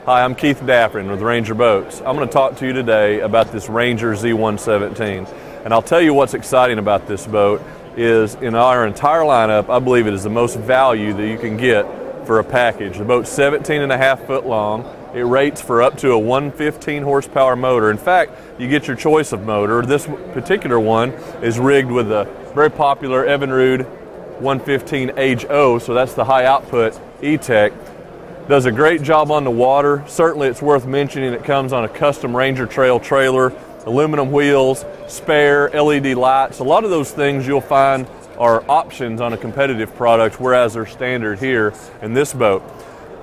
Hi, I'm Keith Daffrin with Ranger Boats. I'm going to talk to you today about this Ranger Z117. And I'll tell you what's exciting about this boat is in our entire lineup, I believe it is the most value that you can get for a package. The boat's 17.5 foot long. It rates for up to a 115 horsepower motor. In fact, you get your choice of motor. This particular one is rigged with a very popular Evinrude 115HO, so that's the high output E-Tech. Does a great job on the water. Certainly it's worth mentioning it comes on a custom Ranger Trail trailer, aluminum wheels, spare LED lights. A lot of those things you'll find are options on a competitive product, whereas they're standard here in this boat.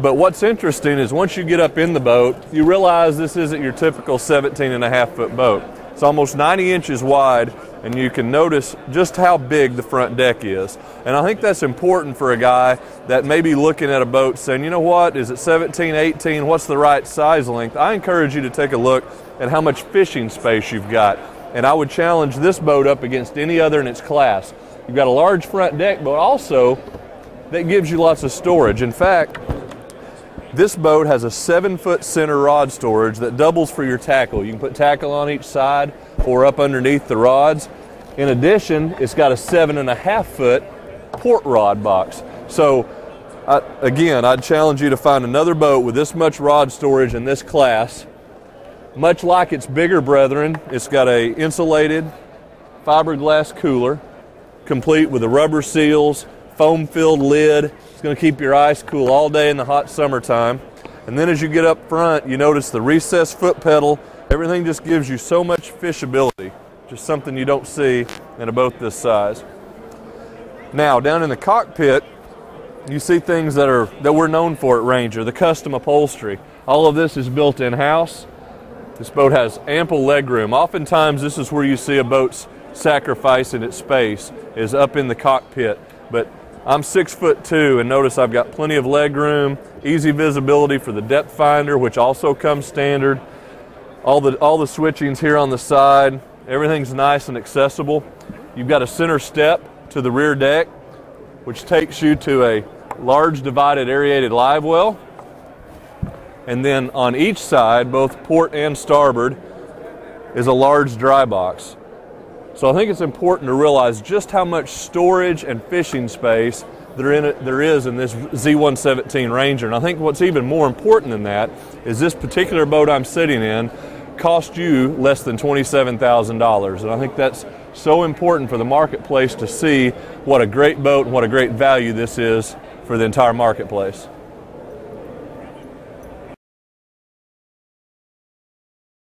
But what's interesting is once you get up in the boat, you realize this isn't your typical 17.5 foot boat. It's almost 90 inches wide, and you can notice just how big the front deck is. And I think that's important for a guy that may be looking at a boat saying, you know what, is it 17, 18, what's the right size length? I encourage you to take a look at how much fishing space you've got. And I would challenge this boat up against any other in its class. You've got a large front deck, but also that gives you lots of storage. In fact, this boat has a 7-foot center rod storage that doubles for your tackle. You can put tackle on each side or up underneath the rods. In addition, it's got a 7.5 foot port rod box. So again, I'd challenge you to find another boat with this much rod storage in this class. Much like its bigger brethren, it's got a insulated fiberglass cooler, complete with the rubber seals, foam-filled lid. It's going to keep your ice cool all day in the hot summertime. And then as you get up front, you notice the recessed foot pedal. Everything just gives you so much fishability, just something you don't see in a boat this size. Now, down in the cockpit, you see things that we're known for at Ranger, the custom upholstery. All of this is built in-house. This boat has ample legroom. Oftentimes, this is where you see a boat's sacrifice in its space, is up in the cockpit. But I'm 6'2", and notice I've got plenty of leg room, easy visibility for the depth finder, which also comes standard. All the switching's here on the side. Everything's nice and accessible. You've got a center step to the rear deck, which takes you to a large divided aerated live well. And then on each side, both port and starboard, is a large dry box. So I think it's important to realize just how much storage and fishing space there is in this Z117 Ranger. And I think what's even more important than that is this particular boat I'm sitting in cost you less than $27,000. And I think that's so important for the marketplace to see what a great boat and what a great value this is for the entire marketplace.